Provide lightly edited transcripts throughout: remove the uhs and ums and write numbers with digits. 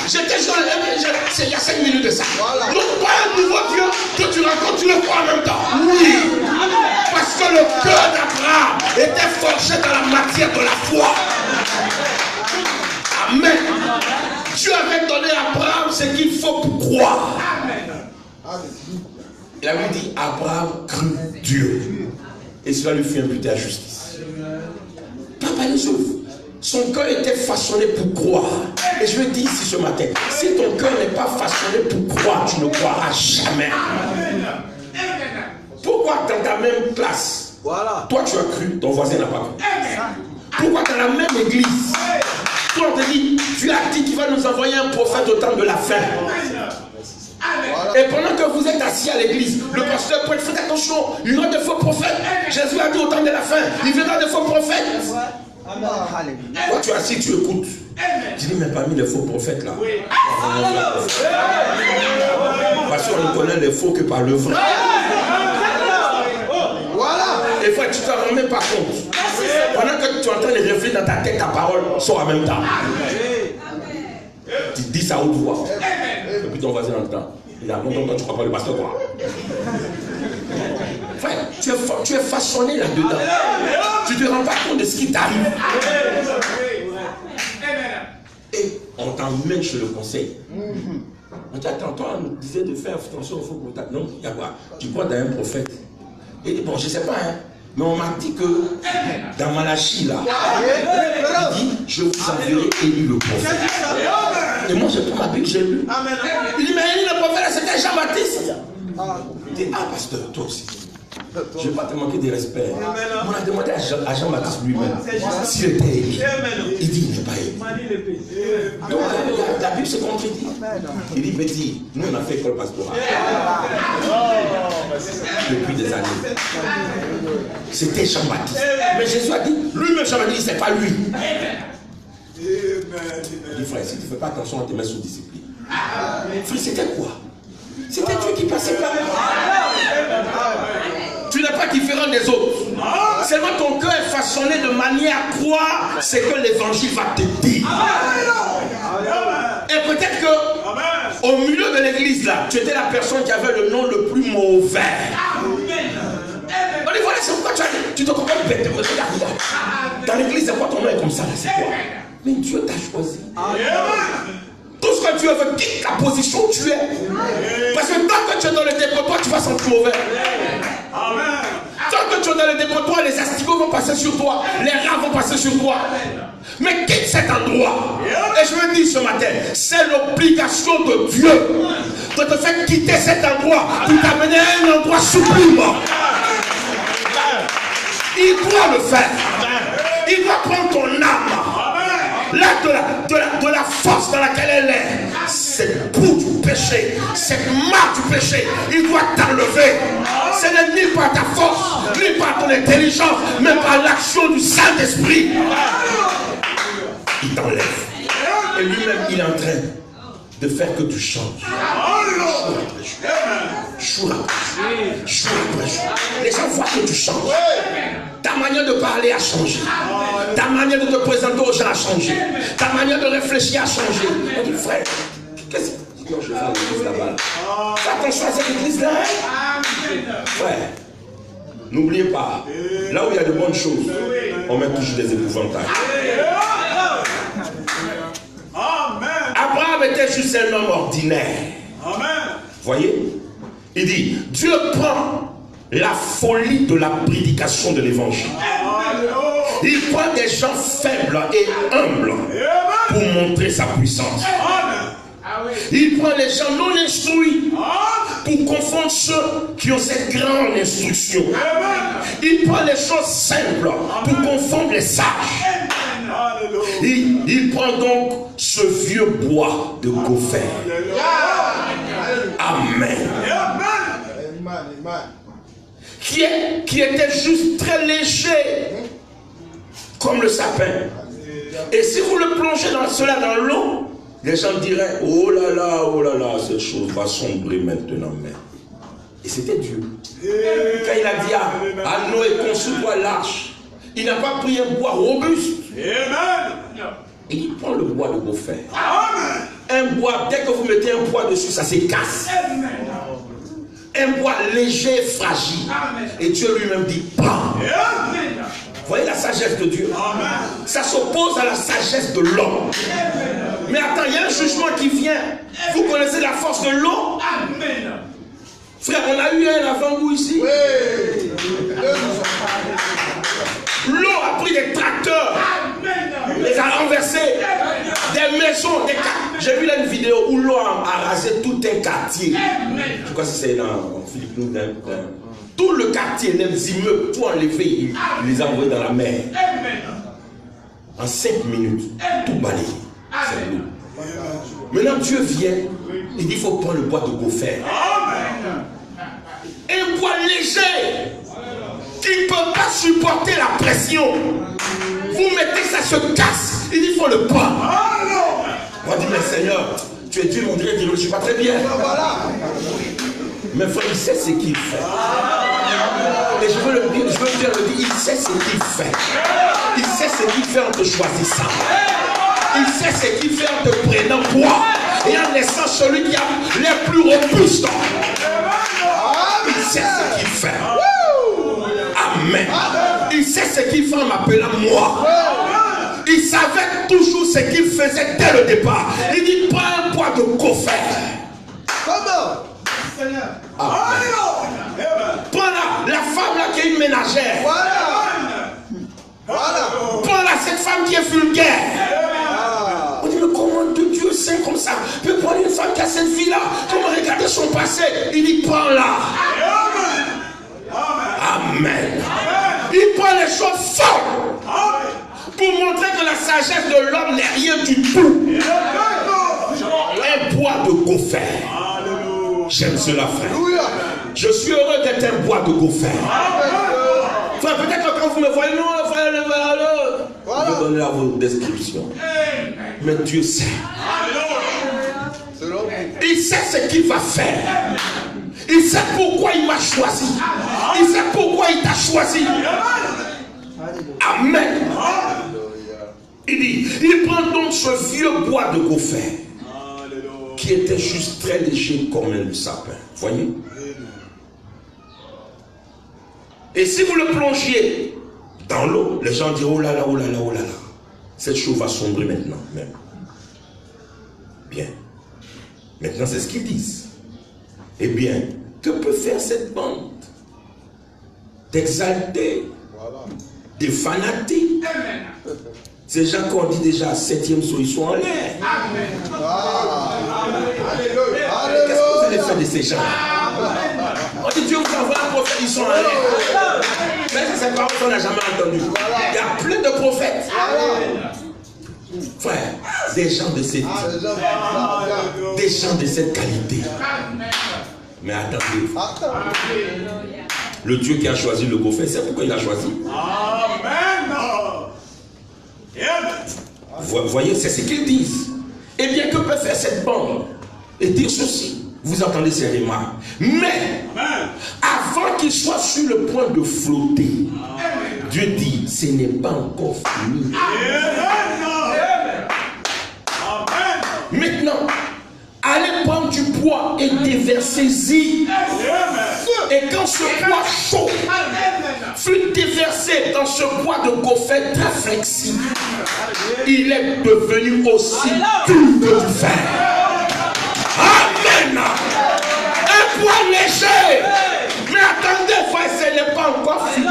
J'étais jeune, c'est il y a 5 minutes de ça. Voilà. Donc, pas un nouveau Dieu que tu rencontres, tu le crois en même temps. Oui. Parce que le cœur d'Abraham était forgé dans la matière de la foi. Amen. Dieu avait donné à Abraham ce qu'il faut pour croire. Il avait dit, Abraham crut Dieu. Et cela lui fut imputé à justice. Papa les ouvre. Son cœur était façonné pour croire. Et je veux dire ici ce matin, si ton cœur n'est pas façonné pour croire, tu ne croiras jamais. Pourquoi dans ta même classe, toi tu as cru, ton voisin n'a pas cru? Pourquoi dans la même église, toi on te dit, tu as dit qu'il va nous envoyer un prophète au temps de la fin. Et pendant que vous êtes assis à l'église, le pasteur prêtre, faites attention, il y aura de faux prophètes. Jésus a dit au temps de la fin, il viendra de faux prophètes. Toi tu es assis, tu écoutes. Tu dis, mais parmi les faux prophètes là, parce qu'on ne connaît les faux que par le vrai. Et fois tu ne t'en rends même pas compte. Pendant que tu es en train de réfléchir dans ta tête, ta parole sort en même temps. Tu dis ça à haute voix. Et puis ton voisin entend. Il a longtemps que tu ne crois pas le pasteur quoi. Frère, tu es façonné là-dedans. Tu ne te rends pas compte de ce qui t'arrive. Et on t'emmène chez le conseil. On dit, attends, toi, on nous disait de faire attention au faux contact. Non, il y a quoi? Tu crois dans un prophète. Et bon, je ne sais pas, hein. Mais on m'a dit que dans Malachie, là, il dit, je vous enverrai Élie le prophète. Et moi, j'ai pris ma Bible, j'ai lu. Il dit, mais Élie le prophète, c'était Jean-Baptiste. Il dit, ah, pasteur, toi aussi. Je ne vais pas te manquer de respect. On a demandé à Jean-Baptiste lui-même s'il était Élie. Il dit, il n'est pas Élie. Donc, la Bible se contredit. Il dit, petit, nous, on a fait école pastorale. Depuis des années. C'était Jean-Baptiste. Mais Jésus a dit, lui-même Jean-Baptiste, c'est pas lui. Il dit, frère, si tu ne fais pas attention, on te met sous discipline. Frère, c'était quoi? C'était Dieu qui passait par là. Tu n'es pas différent des autres. Seulement ton cœur est façonné de manière à croire ce que l'évangile va te dire. Et peut-être que au milieu de l'église là, tu étais la personne qui avait le nom le plus mauvais. On dit voilà, c'est pourquoi tu te comprends bête. Dans l'église, c'est quoi ton nom est comme ça là? C'est quoi? Mais Dieu t'a choisi. Tout ce que tu veux, quitte la position où tu es. Parce que tant que tu es dans le dépotoir, tu vas sentir mauvais. Tant que tu es dans le dépotoir, les asticots vont passer sur toi, les rats vont passer sur toi. Mais quitte cet endroit. Et je me dis ce matin, c'est l'obligation de Dieu de te faire quitter cet endroit pour t'amener à un endroit sublime. Il doit le faire. Il doit prendre ton âme. Là, de la force dans laquelle elle est, cette boue du péché, cette marque du péché, il doit t'enlever. Ce n'est ni par ta force, ni par ton intelligence, mais par l'action du Saint-Esprit. Il t'enlève. Et lui-même, il est en train de faire que tu changes. Jour après jour. Les gens voient que tu changes. Ta manière de parler a changé. Ta manière de te présenter aux gens a changé. Ta manière de réfléchir a changé. On dit, frère, qu'est-ce que tu dis? Non, je vais faire l'église là-bas. Fais attention à cette église-là. Frère, n'oubliez pas, là où il y a de bonnes choses, on met toujours des épouvantails. Abraham était juste un homme ordinaire. Voyez? Il dit, Dieu prend la folie de la prédication de l'évangile. Il prend des gens faibles et humbles pour montrer sa puissance. Il prend les gens non instruits pour confondre ceux qui ont cette grande instruction. Il prend les choses simples pour confondre les sages. Il prend donc ce vieux bois de gopher. Amen. Qui était juste très léger comme le sapin. Et si vous le plongez dans cela dans l'eau, les gens diraient, oh là là, cette chose va sombrer maintenant. Et c'était Dieu. Quand il a dit à Noé, construis-toi l'arche, il n'a pas pris un bois robuste. Il prend le bois de gopher. Un bois, dès que vous mettez un poids dessus, ça se casse. Un bois léger, fragile. Et Dieu lui-même dit, prends. Voyez la sagesse de Dieu. Ça s'oppose à la sagesse de l'homme. Mais attends, il y a un jugement qui vient. Vous connaissez la force de l'eau? Frère, on a eu un avant-goût ici. L'eau a pris des tracteurs, les a renversés, des maisons, des quartiers. J'ai vu là une vidéo où l'eau a rasé tout un quartier. Je crois que c'est dans Philippe Nous. Tout le quartier, les immeubles, tout enlevé, il les a envoyés dans la mer. En 5 minutes, tout balayé. C'est l'eau. Maintenant, Dieu vient, il dit il faut prendre le bois de gopher. Un bois léger qui ne peut pas supporter la pression. Vous mettez, ça se casse. Il dit il faut le prendre. On va dire, mais Seigneur, tu es Dieu, on dirait que je ne suis pas très bien. Mais frère, il sait ce qu'il fait. Et je veux le dire, il sait ce qu'il fait. Il sait ce qu'il fait en te choisissant. Il sait ce qu'il fait en te prenant toi et en laissant celui qui a les plus robustes. Il sait ce qu'il fait. Amen. Il sait ce qu'il fait en m'appelant moi. Il savait toujours ce qu'il faisait dès le départ. Il dit prends un poids de gopher. Comment? Prends la femme là qui est une ménagère. Voilà. Prends là cette femme qui est vulgaire. On dit mais comment Dieu saint comme ça peut prendre une femme qui a cette vie là? Comment regarder son passé? Il dit prends-la. Amen. Il prend les choses fortes pour montrer que la sagesse de l'homme n'est rien du tout. Un bois de gopher. J'aime cela, frère. Je suis heureux d'être un bois de gopher. Frère, peut-être que quand vous me voyez, non, frère, je vais donner à vos descriptions. Mais Dieu sait. Il sait ce qu'il va faire. Il sait pourquoi il m'a choisi. Il sait pourquoi il t'a choisi. Amen. Il dit, il prend donc ce vieux bois de gopher qui était juste très léger comme un sapin. Voyez? Et si vous le plongiez dans l'eau, les gens diront, oh là là, oh là là, oh là là. Cette chose va sombrer maintenant. Même. Bien. Maintenant, c'est ce qu'ils disent. Eh bien, que peut faire cette bande? D'exalter, des fanatiques. Ces gens qu'on dit déjà 7e saut, ils sont en l'air. Qu'est-ce que vous allez faire de ces gens? On dit Dieu vous envoie un prophète, ils sont en l'air. Mais c'est pas qu'on n'a jamais entendu. Il y a plein de prophètes. Frère, des gens de cette qualité. Mais attendez. Le Dieu qui a choisi le gopher, c'est pourquoi il a choisi. Vous voyez, c'est ce qu'ils disent. Eh bien, que peut faire cette bande? Et dire ceci. Vous entendez ces remarques. Mais, avant qu'il soit sur le point de flotter, Dieu dit, ce n'est pas encore fini. Maintenant, allez prendre du poids et déversez-y. Et quand ce poids chaud fut déversé dans ce poids de gopher très flexible, il est devenu aussi dur que du fer. Amen. Un poids léger. Mais attendez, frère, ce n'est pas encore fini.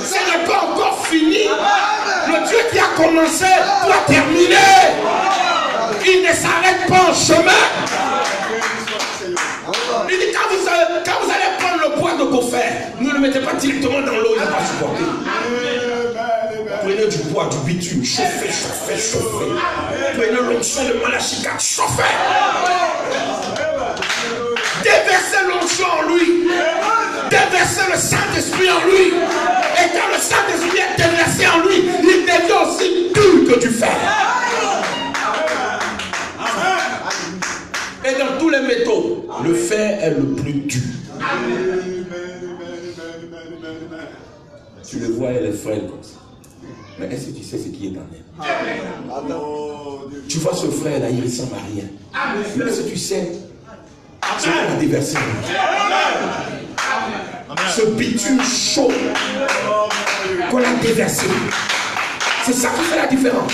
Ce n'est pas encore fini. Le Dieu qui a commencé doit terminer. Il ne s'arrête pas en chemin. Il dit quand vous allez prendre le poids de gopher, ne le mettez pas directement dans l'eau, il ne va pas supporter. Prenez du poids, du bitume, chauffez. Prenez l'onction de Malachika, chauffez. Déversez l'onction en lui. Déversez le Saint-Esprit en lui. Et quand le Saint-Esprit est déversé en lui, il devient aussi dur que du fer. Et dans tous les métaux, le fer est le plus dur. Tu le vois, elle est frêle comme ça. Mais est-ce que tu sais ce qui est dans elle? Tu vois ce frère là, il ressemble à rien. Mais ce que tu sais, c'est qu'on a déversé. Ce bitume chaud qu'on a déversé, c'est ça qui fait la différence.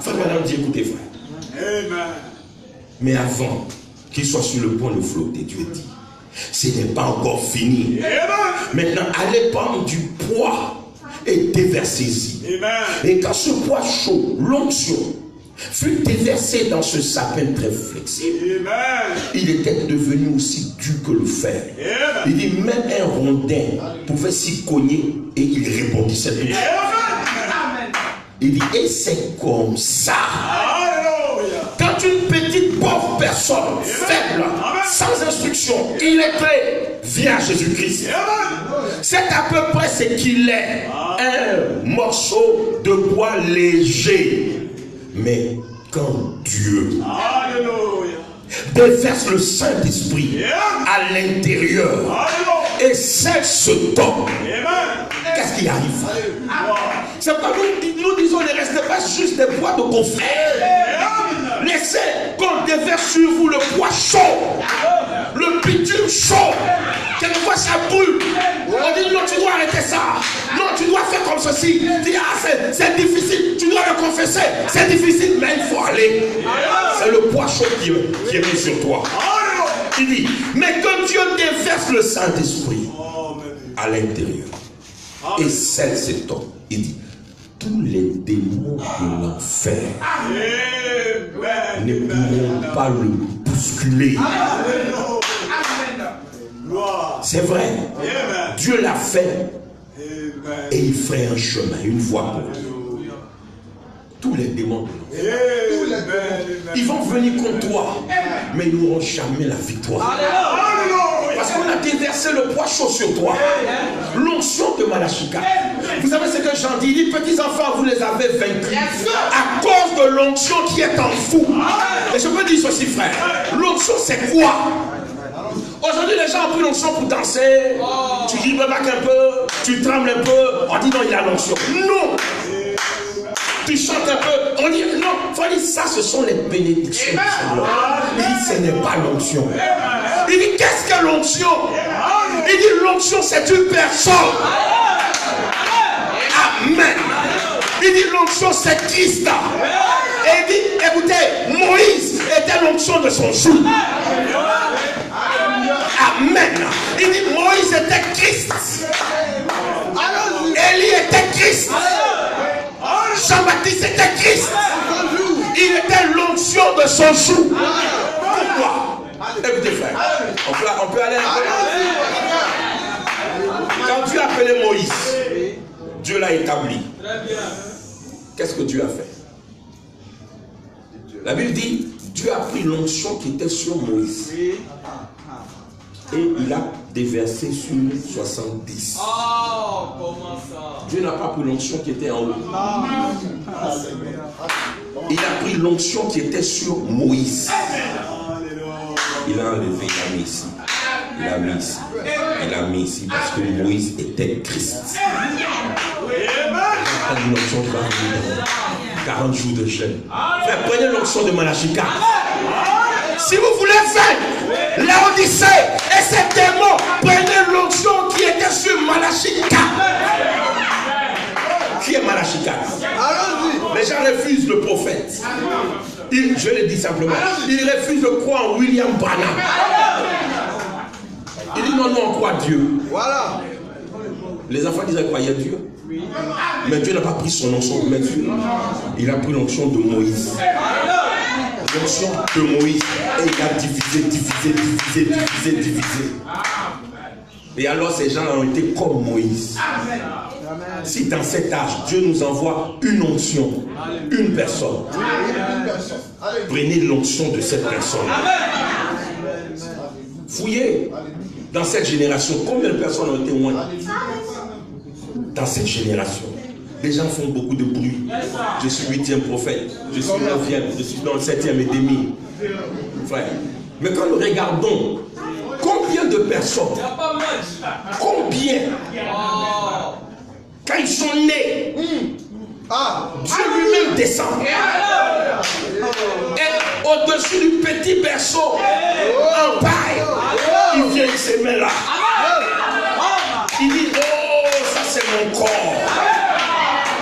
Frère, madame, dit écoutez, frère. Mais avant qu'il soit sur le point de flotter, Dieu dit, ce n'est pas encore fini. Maintenant, allez prendre du poids et déversez-y. Et quand ce poids chaud, l'onction, fut déversé dans ce sapin très flexible, il était devenu aussi dur que le fer. Il dit, même un rondin pouvait s'y cogner et il répondissait. Il dit, et c'est comme ça. Quand une petite pauvre personne, faible, sans instruction, illettrée, vient à Jésus-Christ, c'est à peu près ce qu'il est. Un morceau de bois léger. Mais quand Dieu déverse le Saint-Esprit à l'intérieur et celle se tombe, qu'est-ce qui arrive? C'est pourquoi nous disons, ne restez pas juste des bois de confrères. Laissez qu'on déverse sur vous le poids chaud, le bitume chaud. Quelquefois ça brûle. On dit non, tu dois arrêter ça. Non, tu dois faire comme ceci. Tu dis, ah, c'est difficile. Tu dois le confesser. C'est difficile, mais il faut aller. C'est le poids chaud qui est mis sur toi. Il dit, mais que Dieu déverse le Saint-Esprit à l'intérieur et celle cet homme, il dit, tous les démons de l'enfer ne pourront pas le bousculer. C'est vrai. Dieu l'a fait et il ferait un chemin, une voie pour lui. Tous les démons de l'enfer, ils vont venir contre toi, mais ils n'auront jamais la victoire. Parce qu'on a déversé le poids chaud sur toi. L'onction de Malachika. Vous savez ce que Jean dit? Il dit, petits enfants, vous les avez vaincus à cause de l'onction qui est en vous. Et je peux dire ceci, frère. L'onction, c'est quoi? Aujourd'hui, les gens ont pris l'onction pour danser. Tu vibres un peu, tu trembles un peu. On dit non, il a l'onction. Non! Tu chantes un peu, on dit non, il faut dire ça, ce sont les bénédictions. Il dit ce n'est pas l'onction. Il dit qu'est-ce que l'onction? Il dit l'onction c'est une personne. Amen. Il dit l'onction c'est Christ. Et il dit, écoutez, Moïse était l'onction de son jour. Amen. Il dit Moïse était Christ. Élie était Christ. Jean-Baptiste était Christ. Il était l'onction de son jour. Pourquoi? Écoutez frère, on peut aller un peu. Quand Dieu a appelé Moïse, Dieu l'a établi. Qu'est-ce que Dieu a fait? La Bible dit, Dieu a pris l'onction qui était sur Moïse et il a déversé sur 70. Oh, comment ça? Dieu n'a pas pris l'onction qui était en haut. Il a pris l'onction qui était sur Moïse. Il a enlevé, il a mis ici. Il a mis ici. Il a mis ici parce que Moïse était Christ. Une onction de 40 jours de jeûne. Prenez l'onction de Malachika. Si vous voulez faire Laodicée et ses démons, prenez l'onction qui était sur Malachika. Qui est Malachika? Les gens refusent le prophète. Je le dis simplement. Ils refusent de croire en William Branham. Il dit non, non, on croit Dieu. Voilà. Les enfants disaient croyaient Dieu. Mais Dieu n'a pas pris son onction de Dieu. Il a pris l'onction de Moïse. L'onction de Moïse. Et il a divisé. Et alors ces gens ont été comme Moïse. Si dans cet âge, Dieu nous envoie une onction, une personne, prenez l'onction de cette personne. Fouillez dans cette génération, combien de personnes ont été loin dans cette génération? Les gens font beaucoup de bruit. Je suis 8e prophète, je suis 9e, je suis dans le 7e et demi. Frère, mais quand nous regardons, combien de personnes, combien, quand ils sont nés, Dieu lui-même descend. Et au-dessus du petit berceau, en paille, il vient, il se met là. Il dit, oh, ça c'est mon corps.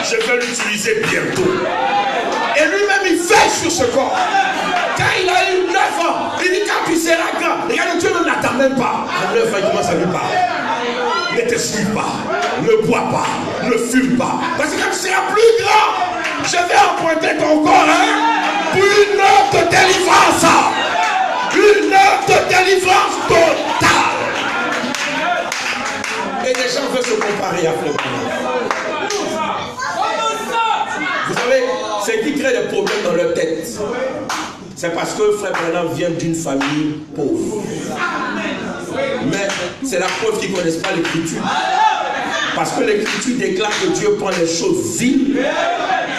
Je vais l'utiliser bientôt. Et lui-même, il veille sur ce corps. Quand il a eu 9 ans, il dit, quand tu seras grand, regarde, Dieu ne l'attend même pas. À 9 ans, il commence à lui parler. Ne te suis pas, ne bois pas, ne fume pas. Parce que quand tu seras plus grand, je vais emprunter ton corps pour une œuvre de délivrance. Une œuvre de délivrance totale. Et les gens veulent se comparer à Frère. Vous savez, ce qui crée des problèmes dans leur tête, c'est parce que Frère Branham vient d'une famille pauvre. Mais c'est la preuve qu'ils ne connaissent pas l'écriture. Parce que l'écriture déclare que Dieu prend les choses viles,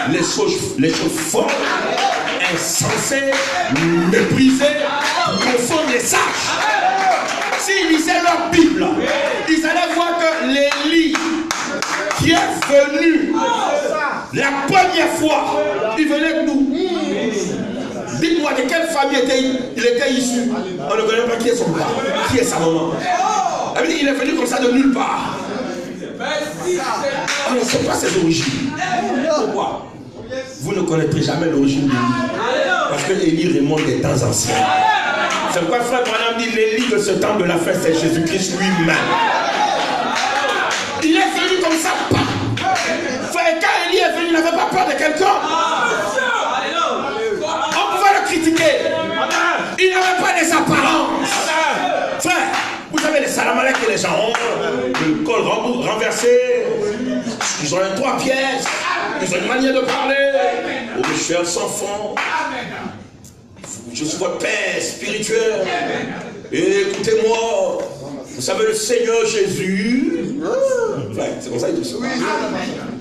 les choses folles, insensées, méprisées, pour confondre les sages. S'ils lisaient leur Bible, ils allaient voir que l'Élie qui est venu la première fois, il venait de nous. Dites-moi de quelle famille il était issu. On ne connaît pas qui est son père, qui est sa maman. Il est venu comme ça de nulle part. On ne sait pas ses origines. Pourquoi? Vous ne connaîtrez jamais l'origine d'Élie. Parce que Élie remonte des temps anciens. C'est pourquoi Frère Branham dit l'Élie de ce temps de la fin, c'est Jésus-Christ lui-même. Il est venu comme ça. Frère, quand Élie est venu, il n'avait pas peur de quelqu'un. On pouvait le critiquer. Il n'avait pas des apparences. Frère, vous savez les Salamalek que les gens ont, le col renversé, ils ont un 3 pièces, ils ont une manière de parler. Oh mes chers enfants, je suis votre père spirituel. Et écoutez-moi, vous savez le Seigneur Jésus. Enfin, c'est comme ça qu'il dit ça.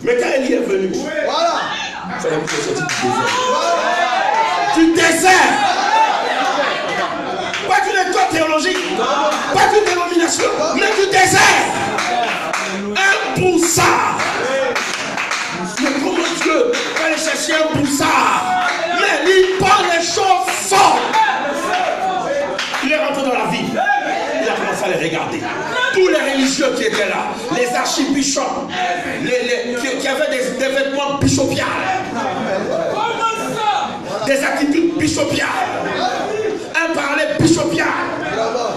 Mais quand il est venu, il fallait que sortir du désert. Pas d'une école théologique, pas d'une dénomination, mais du désert. Un poussard. Mais comment Dieu va aller chercher un poussard? Mais il prend les choses fortes. Il est rentré dans la ville. Il a commencé à les regarder. Tous les religieux qui étaient là, les archibishops, qui avaient des vêtements bishopiales, des attitudes bishopiales, un parlait bishopial.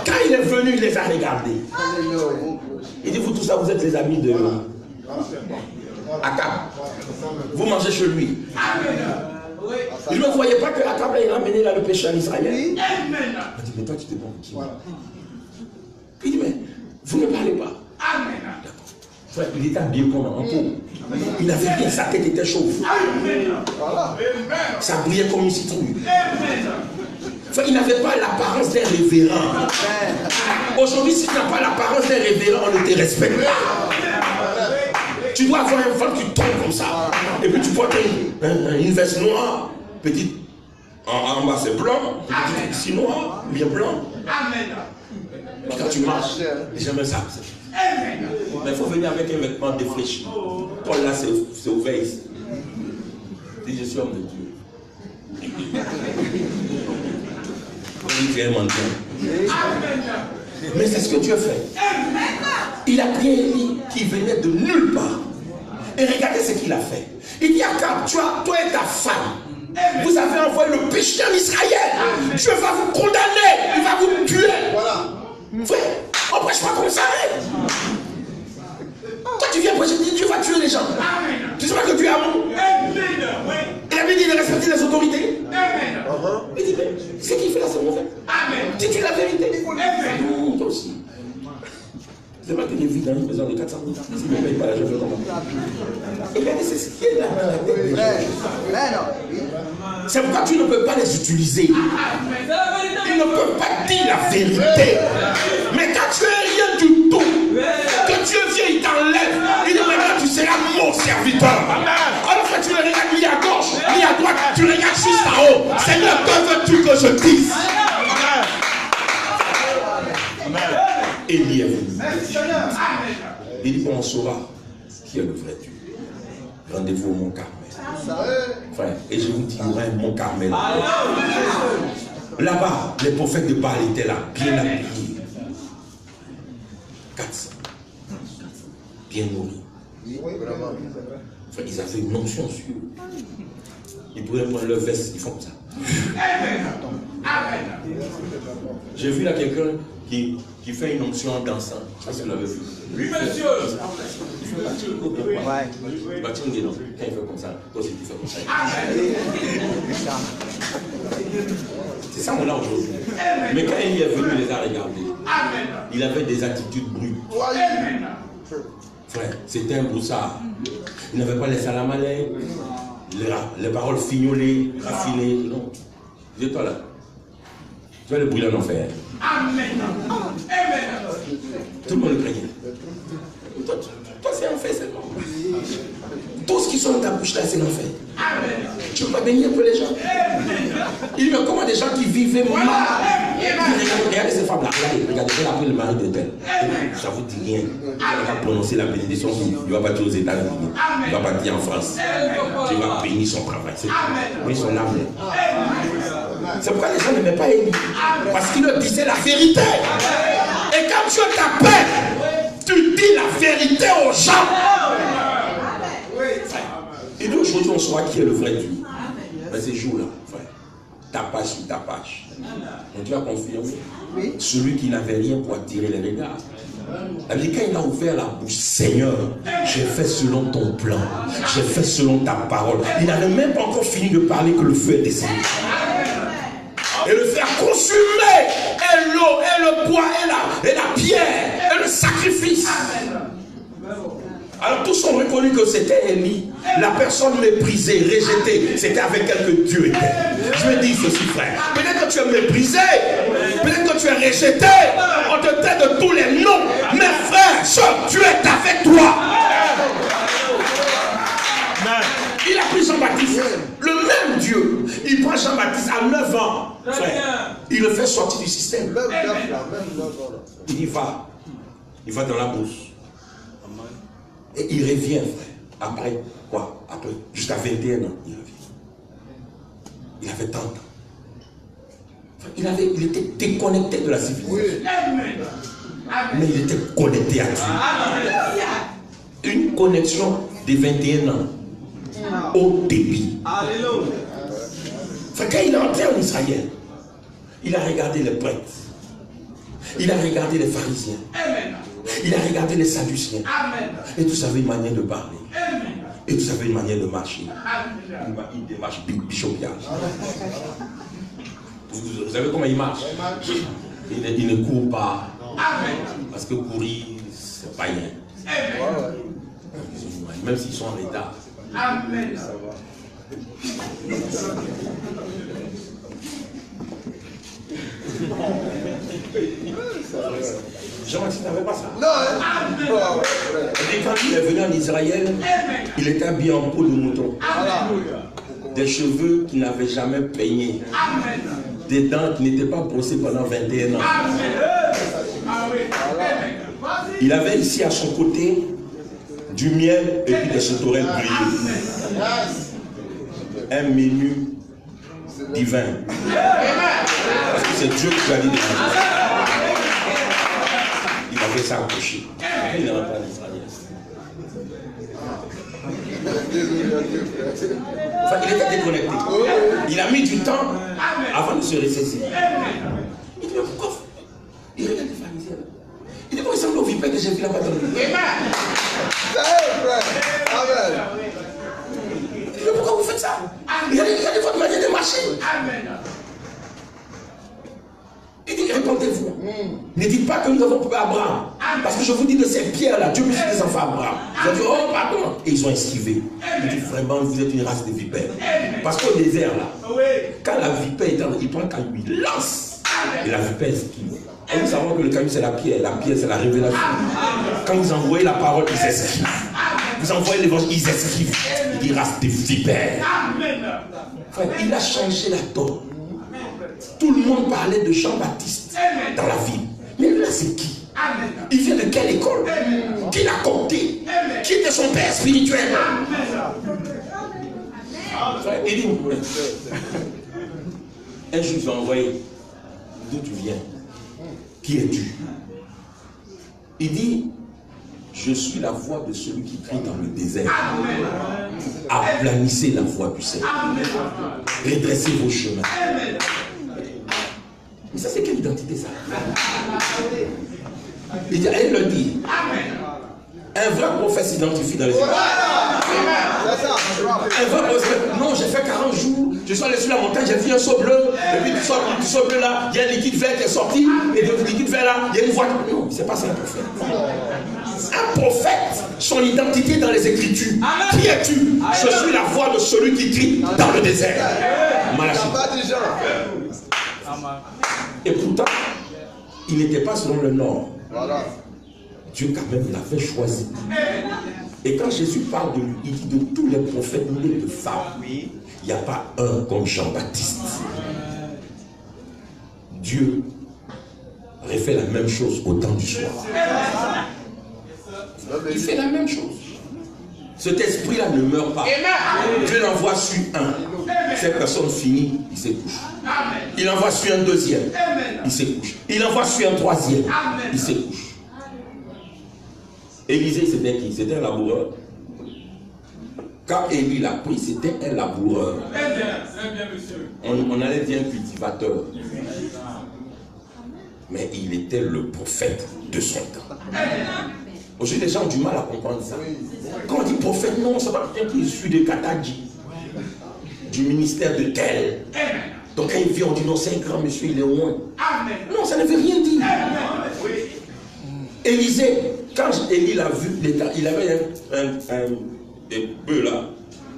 Quand il est venu, il les a regardés. Il dit, vous tous ça, vous êtes les amis de Akab. Vous mangez chez lui. Il ne voyait pas que Akab il a amené là le péché en Israël. Il dit, mais toi tu te prends qui? Il dit, mais vous ne parlez pas. D'accord. Il était habillé comme un pot. Il avait bien, sa tête était chauve. Ça brillait comme une citrouille. Enfin, il n'avait pas l'apparence d'un révérend. Aujourd'hui, si tu n'as pas l'apparence d'un révérend, on ne te respecte pas. Tu dois avoir un ventre qui tombe comme ça. Et puis tu portes une veste noire, petite. En bas c'est blanc, petite ici noir, bien blanc. Et quand tu marches, les gens me savent. Mais il faut venir avec un vêtement défraîchi. Paul là, c'est ouvert ici. Il dit, je suis homme de Dieu. Il dit, tu es un menteur. Mais c'est ce que Dieu fait. Il a pris Élie qui venait de nulle part. Et regardez ce qu'il a fait. Il dit, Akab, toi et ta femme, vous avez envoyé le péché en Israël. Dieu va vous condamner. Il va vous tuer. Voilà. Frère, on ne prêche pas comme ça. Hein? Toi, tu viens prêcher, Dieu va tuer les gens. Tu ne sais pas que Dieu est amour. Il a dit de respecter les autorités. Il dit, mais ce qu'il fait là, c'est mauvais. Dis-tu la vérité? Non, toi aussi. C'est pas que je vis dans une maison de 400 000. Si je ne paye pas là, je fais comment? Et regardez, c'est ce qui est là dans la tête des gens. C'est pourquoi tu ne peux pas les utiliser. Ils ne peuvent pas dire la vérité. Mais quand tu es rien du tout, que Dieu vient, il t'enlève. Il dit maintenant tu seras mon serviteur. Alors que tu le regardes ni à gauche, ni à droite, tu le regardes juste en haut. Seigneur, que veux-tu que je dise? Élie est venu. Il dit, on saura qui est le vrai Dieu. Rendez-vous au mont Carmel. Frère, et je vous dis, il y aura un mont Carmel. Là-bas, les prophètes de Baal étaient là, bien habillés. 400. Bien nourris. Frère, ils avaient une onction sur eux. Ils pouvaient prendre leur veste, ils font ça. J'ai vu là quelqu'un qui fait une onction en dansant. Je sais pas si vous l'avez vu. Oui, monsieur. Il fait bâtir une guénon. Quand il fait comme ça, toi aussi tu fais comme ça. C'est ça qu'on a aujourd'hui. Mais quand il est venu, il les a regardés. Il avait des attitudes brutes. Frère, c'était un broussard. Il n'avait pas les salam aleyk, les paroles fignolées, raffinées. Non. Dis-toi là. Tu vas le brûler en enfer. Amen. Tout le monde le craignait. Toi c'est enfer seulement. Tout ce qui sont dans ta bouche là, c'est l'enfer. Tu ne peux pas bénir un peu les gens. Il me comment des gens qui vivaient mal. Regardez ces femmes là. Regardez, elle a pris le mari de tel. Ça vous dit rien. Elle va prononcer la bénédiction. Il va partir aux États-Unis. Il va partir en France. Tu vas bénir son travail. Oui, son âme. C'est pourquoi les gens n'aimaient pas Élie. Parce qu'il leur disait la vérité. Et quand Dieu t'appelle, tu dis la vérité aux gens. Et nous aujourd'hui on saura qui est le vrai Dieu. Mais ces jours-là, frère, tapage sur tapage. Donc Dieu a confirmé. Celui qui n'avait rien pour attirer les regards. Quand il a ouvert la bouche, Seigneur, j'ai fait selon ton plan. J'ai fait selon ta parole. Il n'avait même pas encore fini de parler que le feu est descendu. Et le feu a consumé et l'eau, et le bois, et la pierre, et le sacrifice. Alors tous ont reconnu que c'était Élie, la personne méprisée, rejetée. C'était avec elle que Dieu était. Je me dis ceci, frère. Peut-être que tu es méprisé, peut-être que tu es rejeté. On te traite de tous les noms. Mais frère, Dieu est avec toi. Il a pris Jean-Baptiste, le même Dieu. Il prend Jean-Baptiste à 9 ans. Frère, il le fait sortir du système. Il y va. Il va dans la bourse. Et il revient, frère. Après, quoi? Après, jusqu'à 21 ans, il revient. Il avait 30 ans. Il était déconnecté de la civilisation. Mais il était connecté à Dieu. Une connexion de 21 ans. Au débit. Frère, quand il est entré en Israël, il a regardé les prêtres. Il a regardé les pharisiens. Il a regardé les sadduciens. Et tous avaient une manière de parler. Et tous avaient une manière de marcher. Une démarche bichopiale. Vous savez comment il marche? Il ne court pas. Parce que courir, c'est pas rien. Même s'ils sont en retard. Amen. Jean-Baptiste n'avait pas ça. Non. Et quand il est venu en Israël, il était habillé en peau de mouton. Des cheveux qu'il n'avait jamais peignés. Des dents qui n'étaient pas brossées pendant 21 ans. Il avait ici à son côté du miel et puis des sauterelles grillées. Un menu divin. Parce que c'est Dieu qui a dit de faire. Il avait ça accroché. Il est rentré en Israël. Enfin, il était déconnecté. Il a mis du temps avant de se ressaisir. Il dit, mais pourquoi? Il regarde les pharisiens. Il dit, pourquoi il semble au vipère que j'ai vu là-bas dans le livre? Il dit, mais pourquoi vous faites ça? Regardez votre manière de marcher. Il dit, répondez-vous. Ne dites pas que nous avons pris Abraham. Parce que je vous dis de ces pierres-là, Dieu me dit des enfants Abraham. Ils ont dit, oh pardon. Et ils ont esquivé. Il dit, vraiment, vous êtes une race de vipères. Parce qu'au désert, là, quand la vipère est dans il prend un caillou, il lance. Et la vipère esquive. Et nous savons que le caillou, c'est la pierre c'est la révélation. Quand vous envoyez la parole, ils esquivent. Vous envoyez l'évangile, ils esquivent. Il dit, race de vipères. Frère, il a changé la donne. Tout le monde parlait de Jean-Baptiste dans la ville. Mais là, c'est qui? Il vient de quelle école? Qui l'a compté? Qui était son père spirituel? Il dit, un jour, ils ont envoyé, d'où tu viens? Qui es-tu? Il dit, je suis la voix de celui qui crie dans le désert. Aplanissez la voie du Seigneur. Redressez vos chemins. Mais ça, c'est quelle identité, ça? Il dit, elle le dit. Un vrai prophète s'identifie dans les églises. Un vrai prophète. Non, j'ai fait 40 jours. Je suis allé sur la montagne, j'ai vu un seau bleu. Et puis du seau bleu là, il y a un liquide vert qui est sorti. Et de liquide vert là, il y a une voix. Non, c'est pas ça un prophète. Un prophète, son identité dans les Écritures. Qui es-tu? Je suis la voix de celui qui crie dans le désert. Malachie. Et pourtant, il n'était pas selon le nord. Voilà. Dieu quand même l'avait choisi. Et quand Jésus parle de lui, il dit de tous les prophètes nés de femmes, il n'y a pas un comme Jean-Baptiste. Dieu refait la même chose au temps du soir. Il fait la même chose. Cet esprit-là ne meurt pas. Dieu l'envoie sur un. Cette personne finit, il se couche. Il envoie sur un deuxième, il se couche. Il envoie sur un troisième, il se couche. Élisée, c'était qui? C'était un laboureur. Quand Élie l'a pris, c'était un laboureur. On allait dire un cultivateur. Mais il était le prophète de son temps. Aujourd'hui, les gens ont du mal à comprendre ça. Quand on dit prophète, non, ça va bien qu'il est issu de Katadji, du ministère de tel. Donc quand il vient, on dit non, c'est un grand monsieur, il est loin. Non, ça ne veut rien dire. Élisée, quand Élie l'a vu, il avait un bœuf là,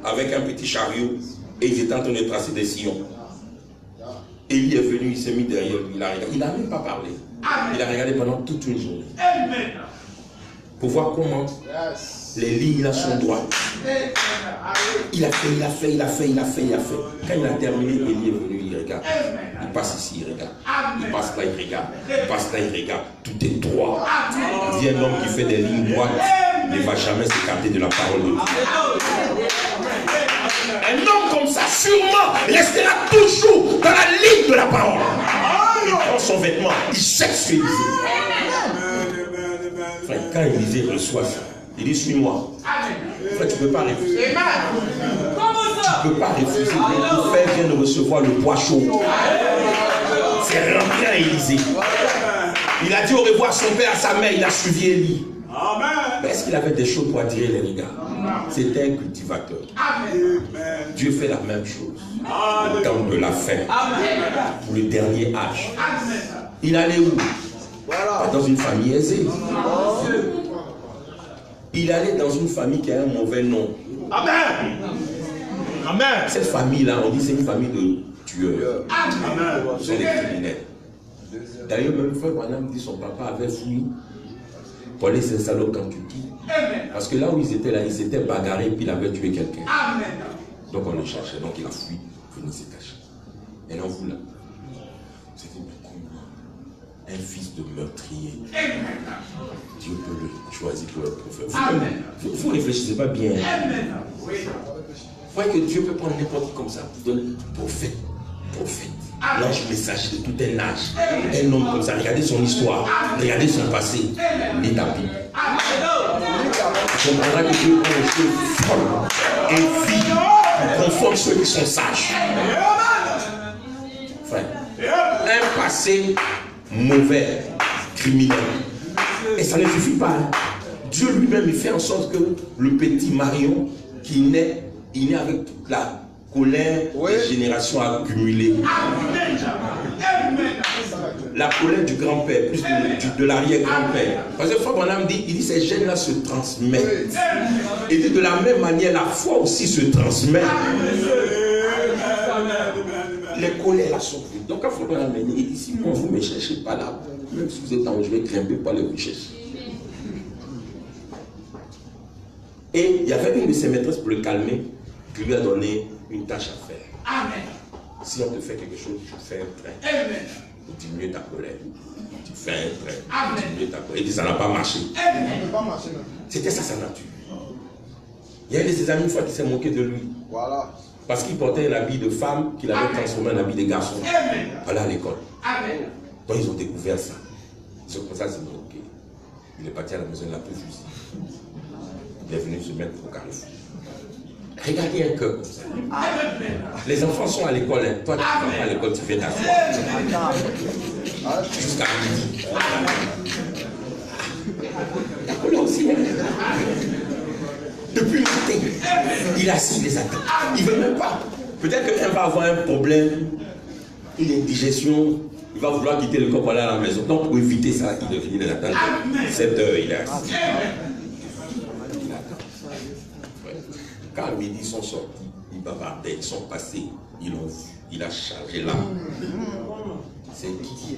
avec un petit chariot, et ils étaient en train de tracer des sillons. Élie est venu, il s'est mis derrière lui, il n'a même pas parlé. Il a regardé pendant toute une journée. Pour voir comment les lignes là sont droites. Il a fait. Quand il a terminé, Élie est venu, il regarde. Il passe ici, il regarde. Il passe là, il regarde. Il passe là, il regarde. Tout est droit. Il dit un homme qui fait des lignes droites ne va jamais s'écarter de la parole de Dieu. Un homme comme ça, sûrement, restera toujours dans la ligne de la parole. Il prend son vêtement, il cherche sur Élisée. Frère, quand Élisée reçoit ça, il dit suis-moi. Frère, tu ne peux pas refuser. Tu ne peux pas refuser. Le prophète vient de recevoir le bois chaud. C'est rentré à Élisée. Il a dit au revoir à son père, à sa mère, il a suivi Élie. Mais est-ce qu'il avait des choses pour attirer les regards? C'était un cultivateur. Dieu fait la même chose au temps de la fin, pour le dernier âge. Il allait où? Dans une famille aisée. Il allait dans une famille qui a un mauvais nom. Amen. Amen. Cette famille-là, on dit c'est une famille de tueurs. Amen. Ce sont des criminels. D'ailleurs, même frère Branham dit son papa avait fui pour aller s'installer au Kentucky. Parce que là où ils étaient là, ils s'étaient bagarrés puis il avait tué quelqu'un. Donc on le cherchait, donc il a fui, il s'est caché. Et là, vous là, c'était un fils de meurtrier. Dieu peut le choisir pour être prophète. Vous ne réfléchissez pas bien. Vous voyez que Dieu peut prendre n'importe qui comme ça pour donner prophète. L'ange messager de tout un âge. Un homme comme ça, regardez son histoire, regardez son passé. Lis ta Bible. Tu comprendras que Dieu prend les choses folles et vit pour confondre ceux qui sont sages. Frère, un passé mauvais, criminel. Et ça ne suffit pas. Dieu lui-même, il fait en sorte que le petit Marion qui naît, il naît avec toute la colère des générations accumulées. La colère du grand-père, plus de l'arrière-grand-père. Parce que Frère Branham dit, il dit ces gènes-là se transmettent. Et dit de la même manière, la foi aussi se transmet. Les colères là sont prises. Donc quand Frère Branham dit, il dit, sinon vous ne me cherchez pas là, même si vous êtes en haut, je vais grimper pour aller vous chercher. Et il y avait une de ses maîtresses pour le calmer, qui lui a donné une tâche à faire. Amen. Si on te fait quelque chose, tu fais un trait. Amen. Pour diminuer ta colère. Tu fais un trait. Amen. Pour diminuer ta colère. Il dit, ça n'a pas marché. Amen. C'était ça sa nature. Il y a un de ses amis une fois qui s'est moqué de lui. Voilà. Parce qu'il portait un habit de femme qu'il avait transformé en habit de garçon. Voilà à l'école. Donc ils ont découvert ça. C'est comme ça, c'est ok. Il est parti à la maison, il n'a plus fusil. Il est venu se mettre au carrefour. Regardez un cœur comme ça. Les enfants sont à l'école. Hein. Toi, tu vas à l'école, tu fais ta foi. Jusqu'à midi. Là aussi, hein. Depuis le matin, il a assis les attentes. Il ne veut même pas. Peut-être qu'un va avoir un problème, une indigestion, il va vouloir quitter le corps pour aller à la maison. Donc, pour éviter ça, il les attend. 7 heures, il est assis. Quand à midi ils sont sortis, ils bavardaient, ils sont passés, ils l'ont vu, il a chargé là. C'est qui?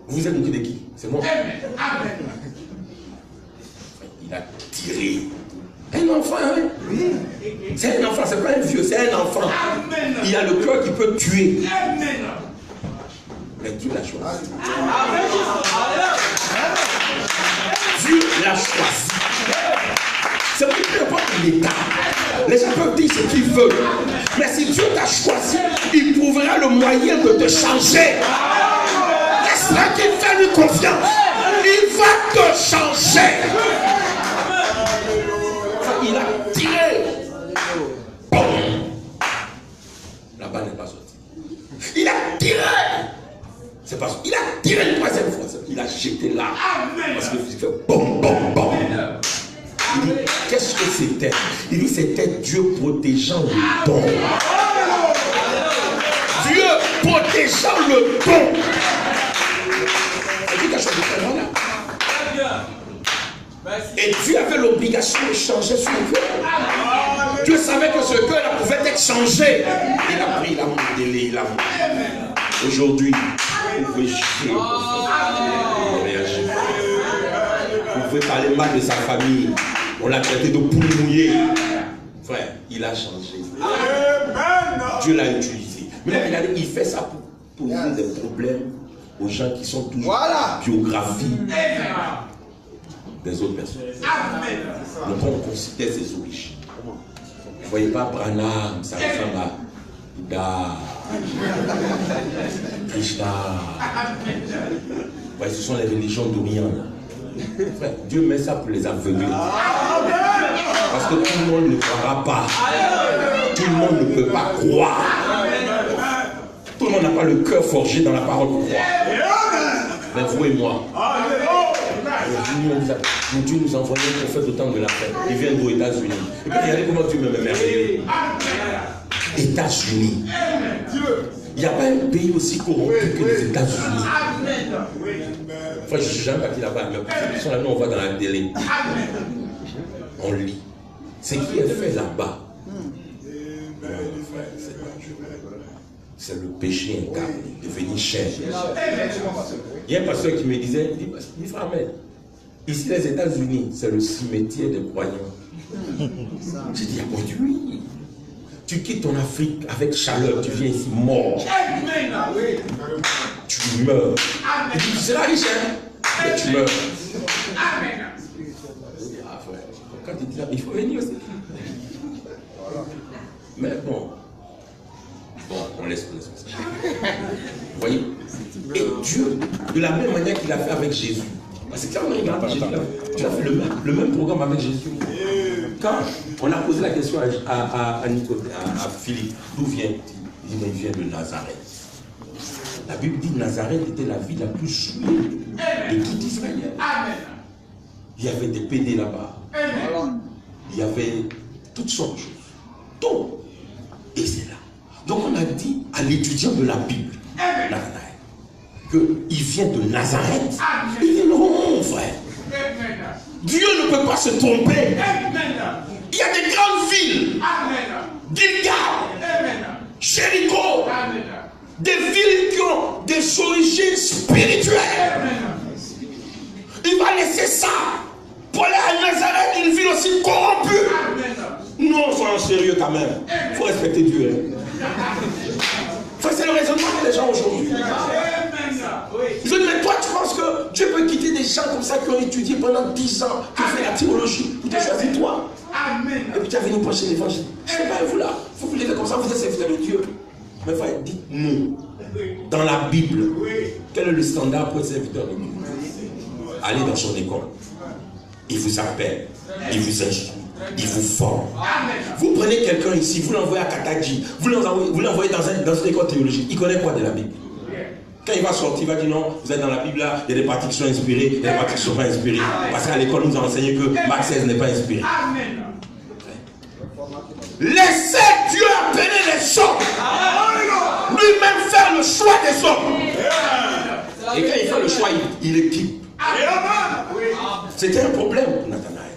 Vous êtes moqué de qui? C'est moi. Il a tiré. Un enfant, hein? C'est un enfant, c'est pas un vieux, c'est un enfant. Il a le cœur qui peut tuer. Mais Dieu l'a choisi. Dieu l'a choisi. C'est vrai qu'il n'y a pas l'état. Les gens peuvent dire ce qu'ils veulent. Mais si Dieu t'a choisi, il trouvera le moyen de te changer. Laisse-le qu'il fait lui confiance. Il va te changer. Il a tiré. Bon. La balle n'est pas sortie. Il a tiré. C'est pas ça. Il a tiré une troisième fois. Il a jeté là. Parce qu'il fait bon, bon, bon. Il dit, qu'est-ce que c'était? Il dit, c'était Dieu protégeant le don. Dieu protégeant le don. C'est quelque chose de très bon là. Et Dieu avait l'obligation de changer son cœur. Dieu savait que ce cœur pouvait être changé. Il a pris, il a modélé, il a modélé. Aujourd'hui, vous pouvez chier. Vous pouvez parler mal de sa famille. On l'a traité de poule mouillée. Frère, il a changé. Dieu l'a utilisé. Mais là, il fait ça pour poser des problèmes aux gens qui sont toujours biographie des autres personnes. Donc on considère ses origines. Vous ne voyez pas Branham, ça ressemble à Bouddha, Krishna. Ouais, ce sont les religions d'Orient. Dieu met ça pour les aveugler. Parce que tout le monde ne croira pas. Tout le monde ne peut pas croire. Tout le monde n'a pas le cœur forgé dans la parole pour croire. Mais vous et moi. Mon Dieu nous a envoyé un prophète au temps de la paix. Il vient aux États-Unis. Et puis regardez comment Dieu me merveilleux. États-Unis. Il n'y a pas un pays aussi corrompu que les États-Unis. Enfin, je ne suis jamais parti là-bas, mais ils sont là, nous on voit dans la télé. On lit. Ce qui est fait là-bas, c'est le péché incarné, devenu chair. Il y a un pasteur qui me disait, il dit, frère Ahmed, ici les États-Unis, c'est le cimetière des croyants. J'ai dit, ah bon Dieu, oui. Tu quittes ton Afrique avec chaleur, tu viens ici mort. Tu meurs. Et tu seras riche, hein? Mais tu meurs. Ah, frère. Quand tu dis ça, il faut venir aussi. Mais bon. Bon, on laisse ça. Vous voyez? Et Dieu, de la même manière qu'il a fait avec Jésus. Parce que quand on regarde Jésus, tu as fait le même programme avec Jésus. Quand on a posé la question à Philippe, d'où vient-il? Il dit, mais il vient de Nazareth. La Bible dit que Nazareth était la ville la plus souillée de tout Israël. Il y avait des pédés là-bas. Il y avait toutes sortes de choses. Tout. Et c'est là. Donc on a dit à l'étudiant de la Bible, qu'il vient de Nazareth. Il dit non, frère. Dieu ne peut pas se tromper. Il y a des grandes villes. Gilgal, Jéricho, des villes qui ont des origines spirituelles. Il va laisser ça pour aller à Nazareth, une ville aussi corrompue. Non, soyons sérieux quand même. Il faut respecter Dieu. C'est le raisonnement des gens aujourd'hui. Je dis, mais toi, tu penses que Dieu peut quitter des gens comme ça qui ont étudié pendant 10 ans, qui ont fait la théologie, pour te choisir toi? Et puis tu as venu prêcher l'évangile. Je ne sais pas, vous là, vous vous levez comme ça, vous êtes serviteur de Dieu. Mais frère, dites-nous, dans la Bible, quel est le standard pour être serviteur de Dieu? Allez dans son école. Il vous appelle, il vous instruit, il vous forme. Vous prenez quelqu'un ici, vous l'envoyez à Kataji, vous l'envoyez dans une école théologique. Il connaît quoi de la Bible? Quand il va sortir, il va dire non, vous êtes dans la Bible là, il y a des parties qui sont inspirées, il y a des parties qui ne sont pas inspirées. Parce qu'à l'école, nous a enseigné que Marc 16 n'est pas inspiré. Laissez Dieu appeler les hommes. Lui-même faire le choix des hommes. Et quand il fait le choix, il équipe. C'était un problème pour Nathanaël.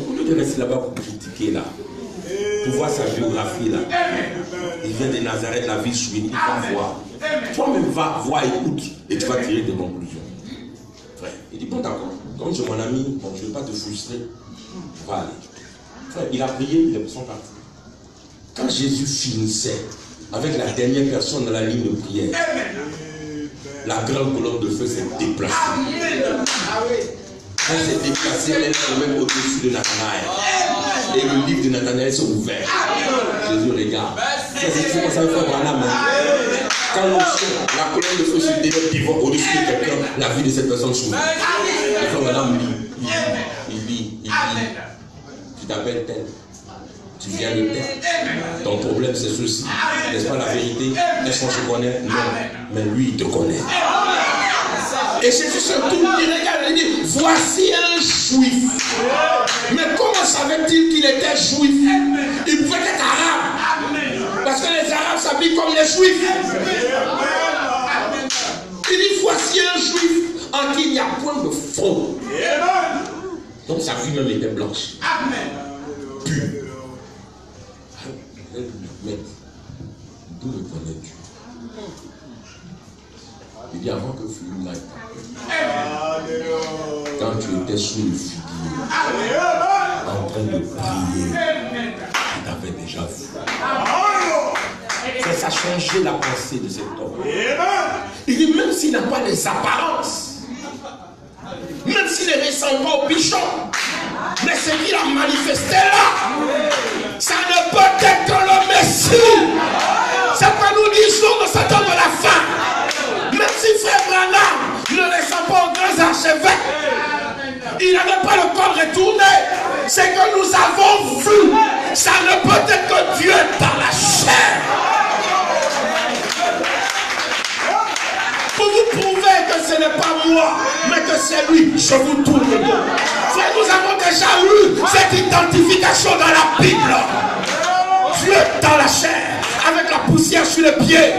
Au lieu de rester là-bas pour critiquer là, pour voir sa biographie là, il vient de Nazareth, la ville soumise, il va voir. Toi-même va voir, écoute, et tu vas tirer des conclusions. Frère, il dit bon d'accord, comme c'est mon ami, bon, je ne vais pas te frustrer, va aller. Frère, il a prié, il est son parti. Quand Jésus finissait avec la dernière personne dans la ligne de prière, la grande colonne de feu s'est déplacée. Elle s'est déplacée, elle est même au-dessus de Nathanaël. Et le livre de Nathanaël s'est ouvert. Jésus regarde. C'est comme ça qu'il faut voir la main. Quand la colonne de feu se développe au-dessus de quelqu'un, la vie de cette personne s'ouvre. Et quand madame lit, il lit. Tu t'appelles tel. Tu viens de tel. Ton problème c'est ceci. N'est-ce pas la vérité? Est-ce qu'on se connaît? Non. Mais lui il te connaît. Et Jésus se tourne, il regarde et dit, voici un juif. Mais comment savait-il qu'il était juif? Il pouvait être arabe. Parce que les arabes s'habillent comme les juifs. Il dit, voici un juif en qui il n'y a point de fraude. Donc sa vie même était blanche. Pure. Mais d'où me connais-tu? Il dit avant que Philippe n'aille pas. Quand tu étais sous le figuier, en train de prier, il t'avait déjà vu. Ça a changé la pensée de cet homme. Il dit même s'il n'a pas les apparences, même s'il ne ressemble pas au pigeon, mais ce qu'il a manifesté là, ça ne peut être que le Messie. C'est pas nous disons de cet homme de la fin. Même si frère Branham ne ressemble pas aux grands archevêques, il n'avait pas le corps retourné. C'est que nous avons vu. Ça ne peut être que Dieu dans la chair. Pour vous prouver que ce n'est pas moi, mais que c'est lui, je vous tourne le dos. Frère, nous avons déjà eu cette identification dans la Bible. Dieu dans la chair, avec la poussière sur les pieds,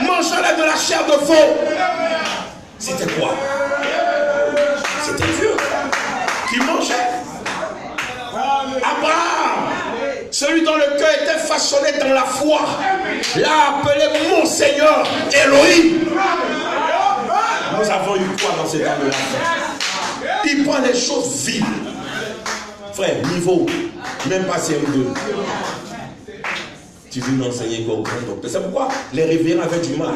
mangeant de la chair de veau. C'était quoi? C'était Dieu qui mangeait. Abraham, celui dont le cœur était façonné dans la foi, l'a appelé mon Seigneur Elohim. Nous avons eu quoi dans cet homme-là? Il prend les choses vides. Frère, niveau, même pas CM2. Tu veux m'enseigner quoi au grand docteur? C'est pourquoi les révérends avaient du mal.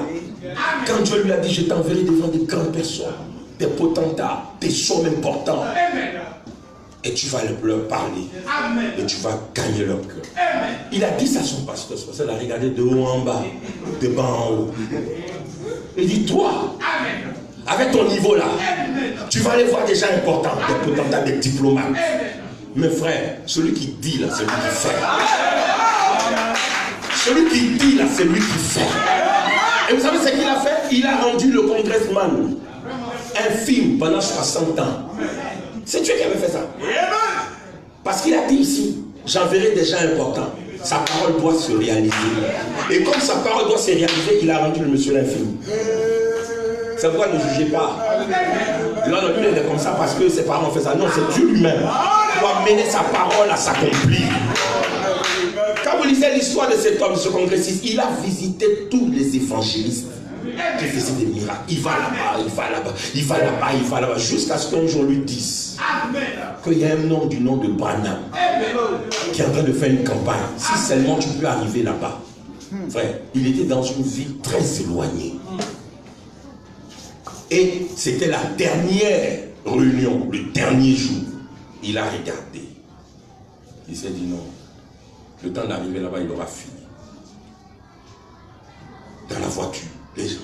Quand Dieu lui a dit, je t'enverrai devant des grandes personnes, des potentats, des hommes importants. Et tu vas leur parler. Et tu vas gagner leur cœur. Il a dit ça à son pasteur. C'est parce qu'il a regardé de haut en bas, de bas en haut. Il dit, toi, avec ton niveau là, tu vas aller voir des gens importants, des potentats, des diplomates. Mais frère, celui qui dit là, c'est lui qui fait. Celui qui dit là, c'est lui qui fait. Et vous savez ce qu'il a fait? Il a rendu le congressman infime pendant 60 ans. C'est Dieu qui avait fait ça. Parce qu'il a dit ici, j'enverrai des gens importants. Sa parole doit se réaliser. Et comme sa parole doit se réaliser, il a rendu le monsieur infime. C'est pourquoi ne jugez pas. Là, lui, il est comme ça parce que ses parents ont fait ça. Non, c'est Dieu lui-même qui doit amener sa parole à s'accomplir. Quand vous lisez l'histoire de cet homme, ce congressiste, il a visité tous les évangélistes qui faisaient des miracles. Il va là-bas, il va là-bas, il va là-bas, il va là-bas, jusqu'à ce qu'un jour lui dise qu'il y a un homme du nom de Branham qui est en train de faire une campagne. Si seulement tu peux arriver là-bas. Frère, il était dans une ville très éloignée. Et c'était la dernière réunion, le dernier jour. Il a regardé. Il s'est dit non. Le temps d'arriver là-bas, il aura fini. Dans la voiture, les gens.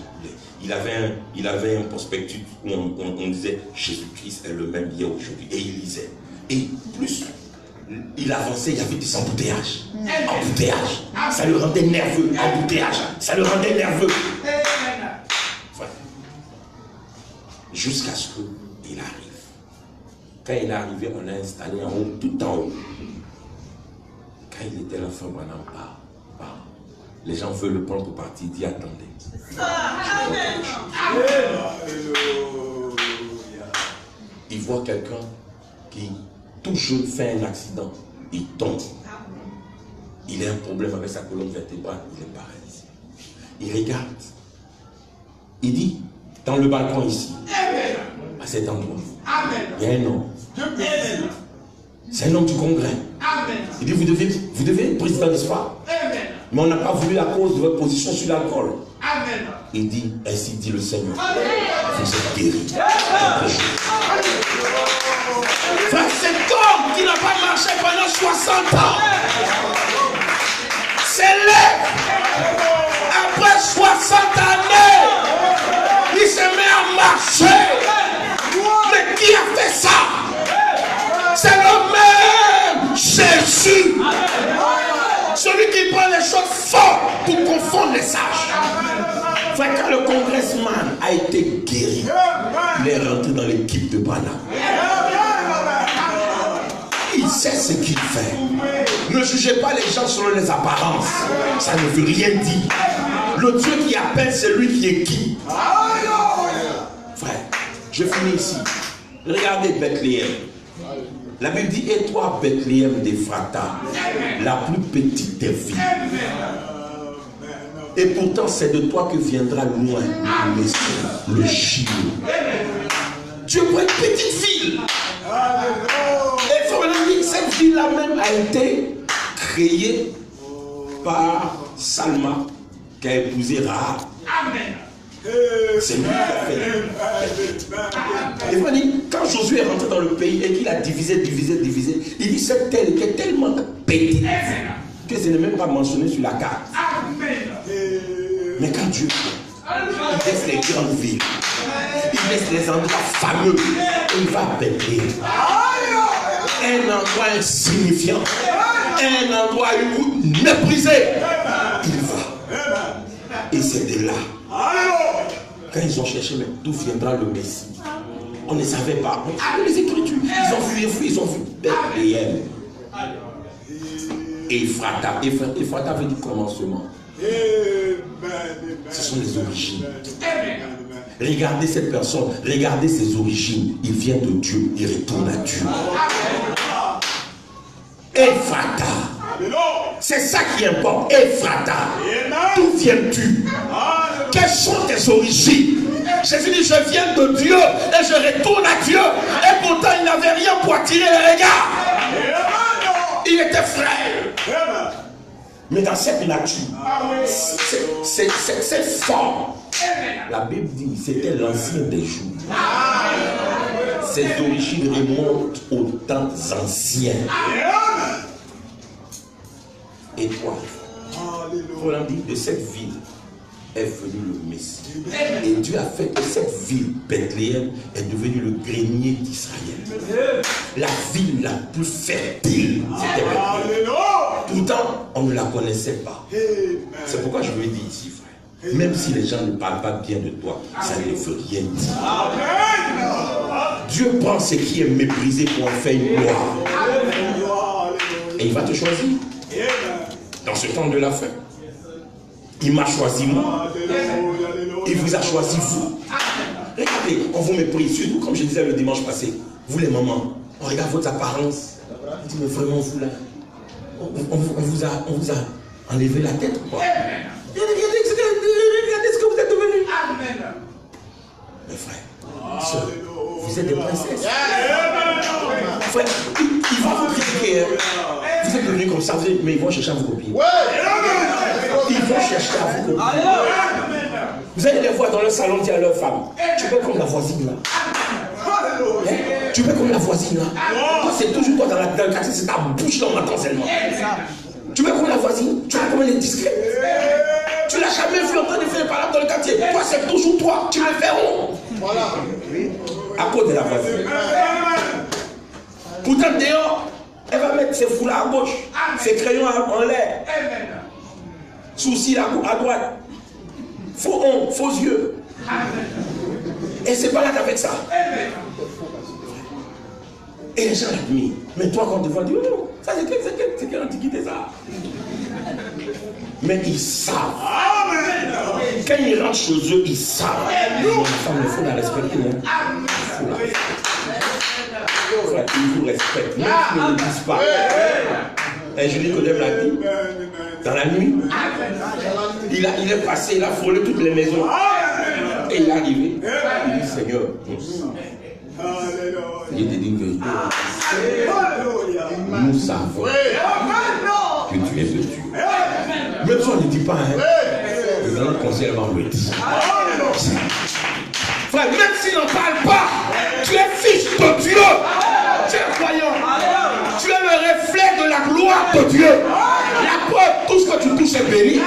Il avait un prospectus où on disait Jésus-Christ est le même hier aujourd'hui. Et il lisait. Et plus il avançait, il y avait des embouteillages. Embouteillages. Ça le rendait nerveux. Embouteillage. Ça le rendait nerveux. Voilà. Jusqu'à ce qu'il arrive. Quand il est arrivé, on l'a installé en haut, tout en haut. Quand il était là, frère Branham part. Les gens veulent le prendre pour partir. Il dit attendez. Il voit quelqu'un qui tout jeune fait un accident. Il tombe. Il a un problème avec sa colonne vertébrale. Il est paralysé. Il regarde. Il dit dans le balcon ici, à cet endroit, il y a un homme. C'est un homme du congrès. Il dit vous devez être président, n'est-ce pas? Mais on n'a pas voulu à cause de votre position sur l'alcool. Il dit, ainsi dit le Seigneur, vous êtes guéris. Frère, cet homme qui n'a pas marché pendant 60 ans s'élève après 60 années. Il se met à marcher. Mais qui a fait ça? C'est le même Jésus. Celui qui prend les choses fortes pour confondre les sages. Frère, quand le congressman a été guéri, il est rentré dans l'équipe de Branham. Il sait ce qu'il fait. Ne jugez pas les gens selon les apparences. Ça ne veut rien dire. Le Dieu qui appelle, c'est lui qui est qui. Frère, je finis ici. Regardez Bethléem. La Bible dit, et toi, Bethléem d'Ephrata, la plus petite des villes. Et pourtant, c'est de toi que viendra loin le Messie, le Chilo. Dieu pour une petite ville. Et faut me dire, cette ville-là même a été créée par Salma, qui a épousé Rahab. C'est lui qui a fait. Et vous dites, quand Josué est rentré dans le pays et qu'il a divisé, il dit cette terre qui est tellement petite que ce n'est même pas mentionné sur la carte. Mais quand Dieu fait, il laisse les grandes villes, il laisse les endroits fameux, il va péter. Un endroit insignifiant, un endroit méprisé, il va. Et c'est de là. Quand ils ont cherché, mais d'où viendra le Messie? On ne savait pas. Ah, les Écritures, ils ont vu Bethléem. Ephrata. Ephrata veut dire commencement. Ce sont les origines. Regardez cette personne, regardez ses origines. Il vient de Dieu, il retourne à Dieu. Ephrata. C'est ça qui importe. Ephrata. D'où viens-tu? Quelles sont tes origines? Jésus dit, je viens de Dieu et je retourne à Dieu. Et pourtant, il n'avait rien pour attirer les regards. Il était frère. Mais dans cette nature, cette forme, la Bible dit, c'était l'ancien des jours. Ses origines remontent aux temps anciens. Et toi, on a dit de cette ville est venu le Messie. Et Dieu a fait que cette ville, Bethléem, est devenue le grenier d'Israël. La ville la plus fertile, c'était Bethléem. Pourtant, on ne la connaissait pas. C'est pourquoi je veux dire ici, frère. Même si les gens ne parlent pas bien de toi, ça ne veut rien dire. Dieu prend ce qui est méprisé pour en faire une gloire. Et il va te choisir. Dans ce temps de la fin. Il m'a choisi moi. Il vous a choisi vous. Regardez, on vous méprise. Surtout comme je disais le dimanche passé. Vous les mamans, on regarde votre apparence. On dit mais vraiment vous là. On vous a enlevé la tête ou quoi? Regardez ce que vous êtes devenus. Mes frères, sœurs, vous êtes des princesses. Frère, ils vont vous critiquer. Vous êtes devenus comme ça, mais ils vont chercher à vous copier. Ils vont chercher à vous copier. Vous allez les voir dans le salon dire à leur femme, tu peux comme la voisine là. Tu veux comme la voisine là. Toi, c'est toujours toi dans le quartier, c'est ta bouche dans m'attend seulement. Tu veux comme la voisine, tu vois comme elle est discrète. Tu l'as jamais vu en train de faire une parole dans le quartier. Toi, c'est toujours toi. Tu le fais où? Voilà. À cause de la voisine. Pourtant, dehors, elle va mettre ses foulards à gauche, ses crayons en l'air, sourcils à droite, faux ongles, faux yeux. Et c'est pas là qu'avec ça. Et les gens l'admirent. Mais toi, quand tu vois, tu dis, oh, ça c'est quelle antiquité ça? Mais ils savent. Quand ils rentrent chez eux, ils savent. Les femmes, il faut la respecter. Il vous respecte. Même s'ils ne le disent pas. Et je dis que Deb l'a dit. Dans la nuit, il est passé, il a frôlé toutes les maisons. Et il est arrivé. Il dit, Seigneur, il te dit que nous savons que tu es de Dieu. Même si on ne dit pas, hein, nous allons conseiller avant le dire. Frère, même s'il n'en parle pas, tu es fils de Dieu. Tu es croyant. Tu es le reflet de la gloire de Dieu. La preuve, tout ce que tu touches est béni.